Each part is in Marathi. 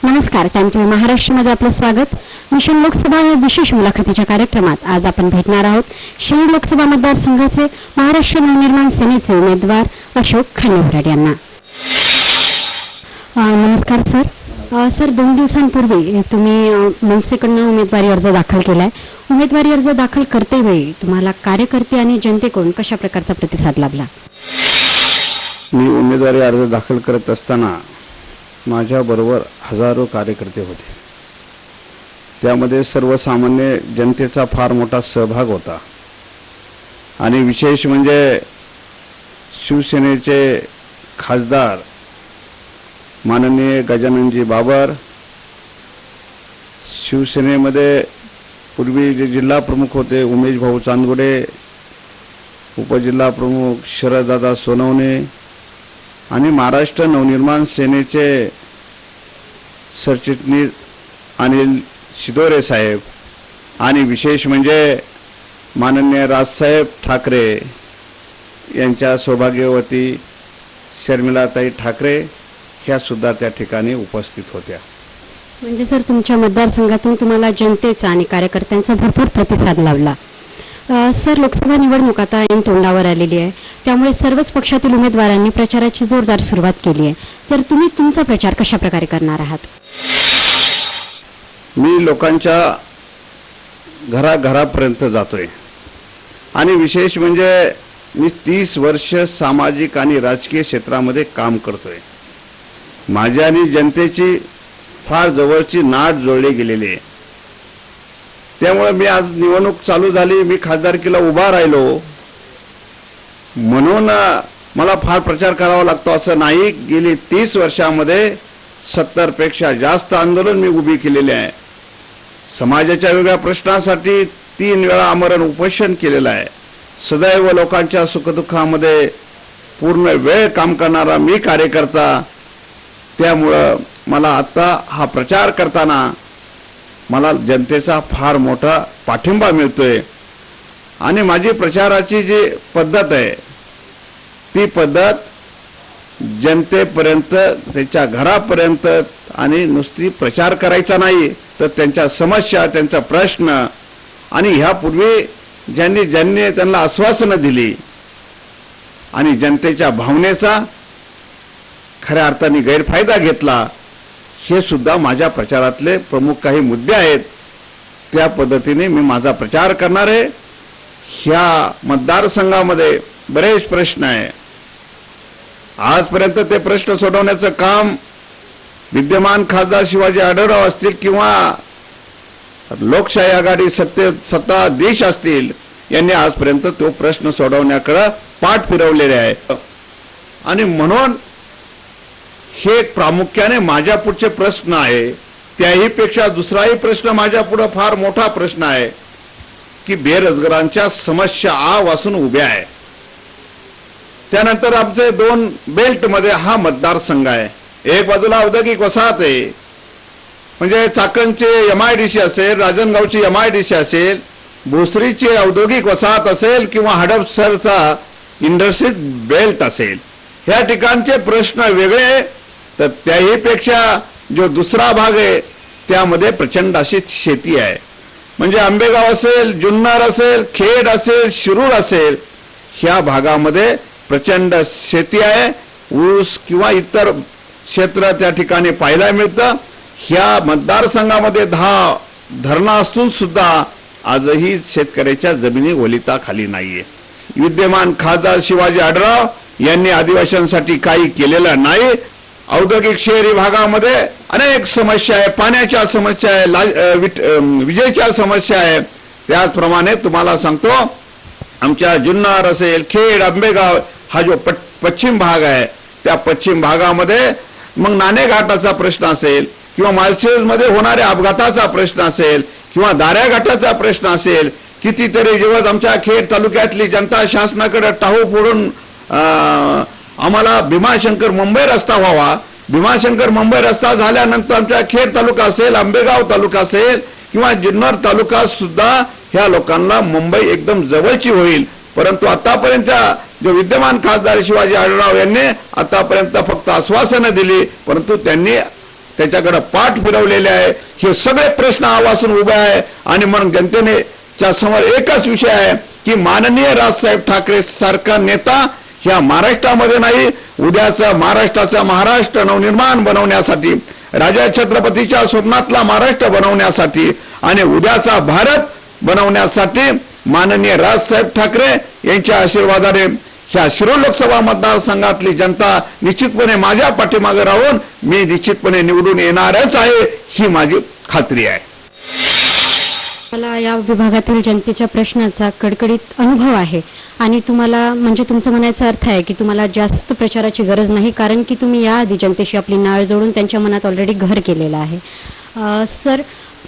नमस्कार, टाइम टीव्ही महाराष्ट्रमध्ये आपलं स्वागत. मिशन लोकसभा या विशेष मुलाखतीच्या कार्यक्रमात आज आपण भेटणार आहोत शहर लोकसभा मतदारसंघाचे महाराष्ट्र नवनिर्माण सेनेचे उमेदवार अशोक खांडेभराड यांना. नमस्कार सर. सर, 2 दिवसांपूर्वी तुम्ही मनसेकडून उमेदवारी अर्ज दाखल केलाय. उमेदवारी अर्ज दाखल करतेवेळी तुम्हाला कार्यकर्ते आणि जनतेकडून कशा प्रकारचा प्रतिसाद लाभला? मी उमेदवारी अर्ज दाखल करत असताना माझ्याबरोबर हजारो कार्यकर्ते होते. त्यामध्ये सर्वसामान्य जनतेचा फार मोठा सहभाग होता. आणि विशेष म्हणजे शिवसेनेचे खासदार माननीय गजाननजी बाबर, शिवसेनेमध्ये पूर्वी जे जिल्हा प्रमुख होते उमेश भाऊ चांदगुडे, उपजिल्हा प्रमुख शरददादा सोनवणे आणि महाराष्ट्र नवनिर्माण सेनेचे सरचिटणीस अनिल शिदोरे साहेब आणि विशेष म्हणजे माननीय राजसाहेब ठाकरे यांच्या सौभाग्यवती शर्मिलाताई ठाकरे ह्या सुद्धा त्या ठिकाणी उपस्थित होत्या. म्हणजे सर, तुमच्या मतदारसंघातून तुम्हाला जनतेचा आणि कार्यकर्त्यांचा भरपूर प्रतिसाद लाभला. सर, लोकसभा निवडणूक आता ऐन तोंडावर आलेली आहे, त्यामुळे सर्वच पक्षातील उमेदवारांनी प्रचाराची जोरदार सुरुवात केली आहे. तर तुम्ही तुमचा प्रचार कशा प्रकारे करणार आहात? मी लोकांच्या घराघरापर्यंत जातोय आणि विशेष म्हणजे मी 30 वर्ष सामाजिक आणि राजकीय क्षेत्रामध्ये काम करतोय. माझ्या आणि जनतेची फार जवळची नाट जोडली गेलेली आहे. त्यामुळे मी आज निवडणूक चालू झाली, मी खासदारकीला उभा राहिलो म्हणून मला फार प्रचार करावा लागतो असं नाही. गेली 30 वर्षामध्ये 70 पेक्षा जास्त आंदोलन मी उभी केलेले आहे. समाजाच्या वेगळ्या प्रश्नासाठी 3 वेळा आमरण उपोषण केलेलं आहे. सदैव लोकांच्या सुखदुःखामध्ये पूर्ण वेळ काम करणारा मी कार्यकर्ता. त्यामुळं मला आता हा प्रचार करताना मला जनतेचा फार मोठा पाठिंबा मिळतोय. आणि माझी प्रचाराची जी पद्धत आहे ती पद्धत जनतेपर्यंत, त्याच्या घरापर्यंत आणि नुसती प्रचार करायचा नाही तर त्यांच्या समस्या, त्यांचा प्रश्न आणि ह्यापूर्वी ज्यांनी त्यांना आश्वासनं दिली आणि जनतेच्या भावनेचा खऱ्या अर्थाने गैरफायदा घेतला, हे सुद्धा माझ्या प्रचारातले प्रमुख काही मुद्दे आहेत. त्या पद्धतीने मी माझा प्रचार करणार आहे. ह्या मतदारसंघामध्ये बरेच प्रश्न आहे. आजपर्यंत ते प्रश्न सोडवण्याचं काम विद्यमान खासदार शिवाजी आढळराव असतील किंवा लोकशाही आघाडी सत्ताधीश असतील यांनी आजपर्यंत तो प्रश्न सोडवण्याकडे पाठ फिरवलेले आहे. आणि म्हणून हे प्रामुख्याने माझ्या पुढचे प्रश्न आहे. त्याही पेक्षा दुसराही प्रश्न माझ्या पुढे फार मोठा प्रश्न आहे की बेरोजगारांच्या समस्या आवासून उभ्या आहे. त्यानंतर आमचे 2 बेल्ट मध्ये हा मतदारसंघ आहे. एक बाजूला औद्योगिक वसाहत आहे, म्हणजे चाकणचे MIDC असेल, राजनगावची MIDC असेल, भोसरीची औद्योगिक वसाहत असेल किंवा हडपसरचा इंडस्ट्री बेल्ट असेल. ह्या ठिकाणचे प्रश्न वेगळे. तर त्याही पेक्षा जो दुसरा भाग आहे त्यामध्ये प्रचंड अशी शेती आहे. म्हणजे आंबेगाव असेल, जुन्नर असेल, खेड असेल, शिरूर असेल, ह्या भागामध्ये प्रचंड शेती आहे. ऊस किंवा इतर क्षेत्र त्या ठिकाणी पाहायला मिळतं. ह्या मतदारसंघामध्ये 10 धरणं असून सुद्धा आजही शेतकऱ्याच्या जमिनी ओलिताखाली नाहीये. विद्यमान खासदार शिवाजी आढळराव यांनी आदिवासींसाठी काही केलेलं नाही. औद्योगिक शहरी भागामध्ये अनेक समस्या आहे, पाण्याच्या समस्या आहे, विजेच्या समस्या आहे. त्याचप्रमाणे तुम्हाला सांगतो, आमच्या जुन्नर असेल, खेड, आंबेगाव हा जो पश्चिम भाग आहे त्या पश्चिम भागामध्ये मग नाणेघाटाचा प्रश्न असेल किंवा माळशिरसमध्ये होणाऱ्या अपघाताचा प्रश्न असेल किंवा दाऱ्याघाटाचा प्रश्न असेल, कितीतरी दिवस आमच्या खेड तालुक्यातली जनता शासनाकडे टाहू फोडून आम्हाला भीमाशंकर मुंबई रस्ता व्हावा. भीमाशंकर मुंबई रस्ता झाल्यानंतर आमच्या खेड तालुका असेल, आंबेगाव तालुका असेल किंवा जुन्नर तालुका सुद्धा ह्या लोकांना मुंबई एकदम जवळची होईल. परंतु आतापर्यंत जो विद्यमान खासदार शिवाजी आढळराव यांनी आतापर्यंत फक्त आश्वासनं दिली, परंतु त्यांनी त्याच्याकडे पाठ फिरवलेले आहे. हे सगळे प्रश्न आवासून उभे आहे आणि म्हणून जनतेने च्या समोर एकच विषय आहे की माननीय राजसाहेब ठाकरे सारखा नेता ह्या महाराष्ट्रामध्ये नाही, उद्याचा महाराष्ट्राचा महाराष्ट्र नवनिर्माण बनवण्यासाठी, राजा छत्रपतीच्या स्वप्नातला महाराष्ट्र बनवण्यासाठी आणि उद्याचा भारत बनवण्यासाठी माननीय राजसाहेब ठाकरे यांच्या आशीर्वादाने ह्या शिरूर लोकसभा मतदारसंघातली जनता निश्चितपणे माझ्या पाठीमागे राहून मी निश्चितपणे निवडून येणारच आहे, ही माझी खात्री आहे. मला या विभागातील जनतेच्या प्रश्नाचा कडकडीत अनुभव आहे आणि तुम्हाला म्हणजे तुमचं म्हणायचा अर्थ आहे की तुम्हाला जास्त प्रचाराची गरज नाही, कारण की तुम्ही याआधी जनतेशी आपली नाळ जोडून त्यांच्या मनात ऑलरेडी घर केलेलं आहे. सर,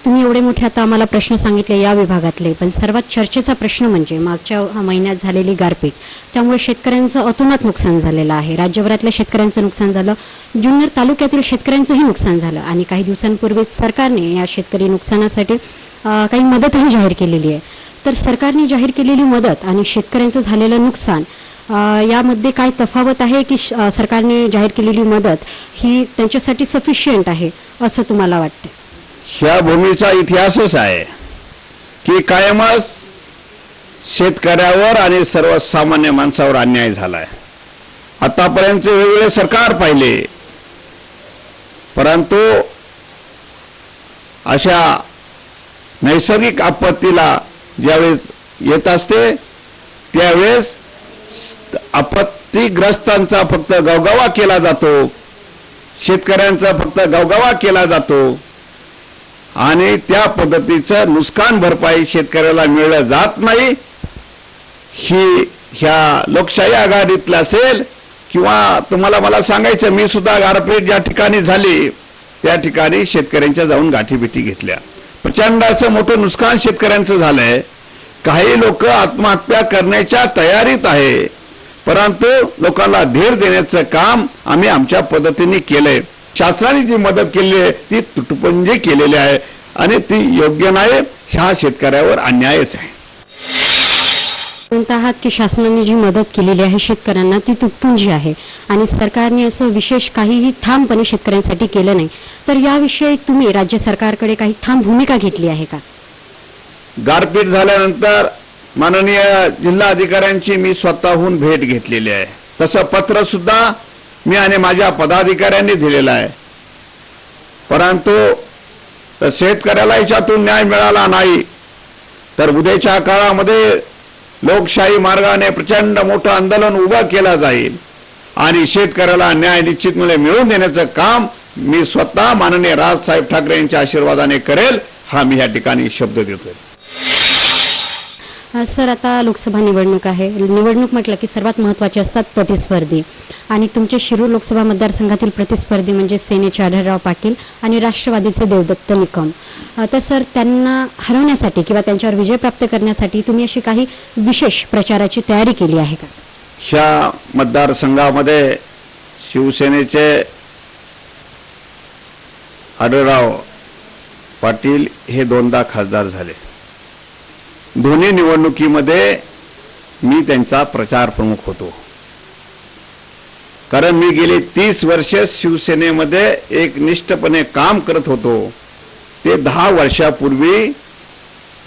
तुम्ही एवढे मोठे आता आम्हाला प्रश्न सांगितले या विभागातले, पण सर्वात चर्चेचा प्रश्न म्हणजे मागच्या महिन्यात झालेली गारपीट. त्यामुळे शेतकऱ्यांचं अतोनात नुकसान झालेलं आहे. राज्यभरातल्या शेतकऱ्यांचं नुकसान झालं, जुन्नर तालुक्यातील शेतकऱ्यांचंही नुकसान झालं आणि काही दिवसांपूर्वीच सरकारने या शेतकरी नुकसानासाठी काही मदतही जाहीर केलेली आहे. तर सरकारने जाहीर केलेली मदत आणि शेतकऱ्यांचं झालेलं नुकसान यामध्ये काय तफावत आहे की सरकारने जाहीर केलेली मदत ही त्यांच्यासाठी सफिशियंट आहे असं तुम्हाला वाटतं? ह्या भूमीचा इतिहासच आहे की कायमच शेतकऱ्यावर आणि सर्वसामान्य माणसावर अन्याय झालाय. आतापर्यंत वेगवेगळे सरकार पाहिले, परंतु अशा नैसर्गिक आपत्तीला ज्यावेळेस येत असते त्यावेळेस आपत्तीग्रस्तांचा फक्त गवगवा केला जातो, शेतकऱ्यांचा फक्त गवगवा केला जातो आणि त्या पद्धतीचं नुकसान भरपाई शेतकऱ्याला मिळलं जात नाही. ही ह्या लोकशाही आघाडीतलं असेल किंवा तुम्हाला मला सांगायचं, मी सुद्धा गारपीट ज्या ठिकाणी झाली त्या ठिकाणी शेतकऱ्यांच्या जाऊन गाठीभेटी घेतल्या. प्रचंड असं मोठं नुकसान शेतकऱ्यांचं झालंय. काही लोक आत्महत्या करण्याच्या तयारीत आहे, परंतु लोकांना धीर देण्याचं काम आम्ही आमच्या पद्धतीने केलंय. शासनाने जी मदत केली आहे ती तुटपुंजी केलेली आहे आणि ती योग्य नाही. ह्या शेतकऱ्यावर अन्यायच आहे. म्हणत आहात की शासनाने जी मदत केलेली आहे शेतकऱ्यांना ती तुटपुंजी आहे आणि सरकारने असं विशेष काहीही ठामपणे शेतकऱ्यांसाठी केलं नाही. तर याविषयी तुम्ही राज्य सरकारकडे काही ठाम भूमिका घेतली आहे का? गारपीट झाल्यानंतर माननीय जिल्हाधिकाऱ्यांची मी स्वतःहून भेट घेतलेली आहे. तसं पत्र सुद्धा मी आणि माझ्या पदाधिकाऱ्यांनी दिलेलं आहे, परंतु शेतकऱ्याला याच्यातून न्याय मिळाला नाही तर उद्याच्या काळामध्ये लोकशाही मार्गाने प्रचंड मोठं आंदोलन उभं केलं जाईल आणि शेतकऱ्याला न्याय निश्चितपणे मिळवून देण्याचं काम मी स्वतः माननीय राजसाहेब ठाकरे यांच्या आशीर्वादाने करेल, हा मी या ठिकाणी शब्द देतोय. सर, आता लोकसभा निवडणूक आहे. निवडणूक म्हटलं की सर्वात महत्त्वाचे असतात प्रतिस्पर्धी आणि तुमचे शिरूर लोकसभा मतदारसंघातील प्रतिस्पर्धी म्हणजे सेनेचे आढळराव पाटील आणि राष्ट्रवादीचे देवदत्त निकम. तर सर, त्यांना हरवण्यासाठी किंवा त्यांच्यावर विजय प्राप्त करण्यासाठी तुम्ही अशी काही विशेष प्रचाराची तयारी केली आहे का? ह्या मतदारसंघामध्ये शिवसेनेचे आढळराव पाटील हे दोनदा खासदार झाले. दोन्ही निवडणुकीमध्ये मी त्यांचा प्रचार प्रमुख होतो, कारण मी गेली 30 वर्ष शिवसेनेमध्ये एक निष्ठपणे काम करत होतो. ते 10 वर्षापूर्वी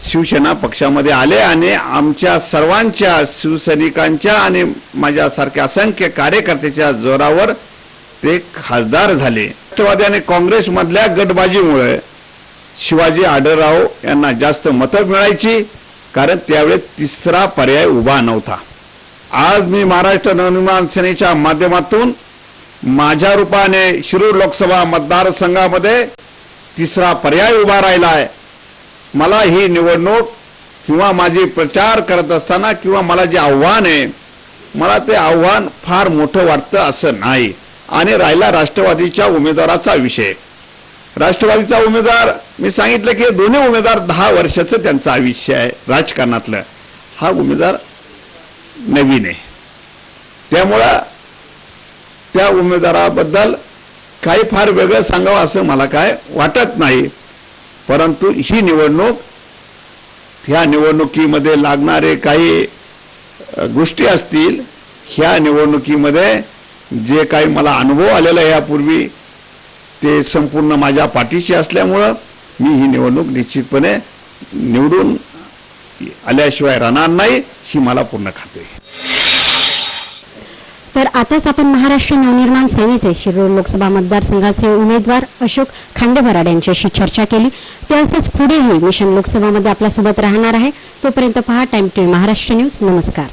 शिवसेना पक्षामध्ये आले आणि आमच्या सर्वांच्या शिवसैनिकांच्या आणि माझ्यासारख्या असंख्य कार्यकर्त्याच्या जोरावर ते खासदार झाले. राष्ट्रवादी आणि काँग्रेसमधल्या गटबाजीमुळे शिवाजी आढळराव यांना जास्त मतं मिळायची, कारण त्यावेळेस तिसरा पर्याय उभा नव्हता. आज मी महाराष्ट्र नवनिर्माण सेनेच्या माध्यमातून माझ्या रूपाने शिरूर लोकसभा मतदारसंघामध्ये तिसरा पर्याय उभा राहिला आहे. मला ही निवडणूक किंवा माझी प्रचार करत असताना किंवा मला जे आव्हान आहे, मला ते आव्हान फार मोठं वाटतं असं नाही. आणि राहिला राष्ट्रवादीच्या उमेदवाराचा विषय, राष्ट्रवादीचा उमेदवार मी सांगितलं की दोन्ही उमेदवार 10 वर्षाचं त्यांचं आयुष्य आहे राजकारणातलं. हा उमेदवार नवीन आहे, त्यामुळं त्या उमेदवाराबद्दल काही फार वेगळं सांगावं असं मला काय वाटत नाही. परंतु ही निवडणूक, ह्या निवडणुकीमध्ये लागणारे काही गोष्टी असतील, ह्या निवडणुकीमध्ये जे काही मला अनुभव आलेला आहे यापूर्वी, ते संपूर्ण माझ्या पाठीशी असल्यामुळं मी ही निवडणूक निश्चितपणे निवडून आल्याशिवाय राहणार नाही, ही मला पूर्ण खात्री आहे. तर आताच आपण महाराष्ट्र नवनिर्माण सेनेचे शिरूर लोकसभा मतदारसंघाचे उमेदवार अशोक खांडेभराड यांच्याशी चर्चा केली. ते असंच पुढेही मिशन लोकसभामध्ये आपल्यासोबत राहणार आहे. तोपर्यंत पहा टाइम टीव्ही महाराष्ट्र न्यूज. नमस्कार.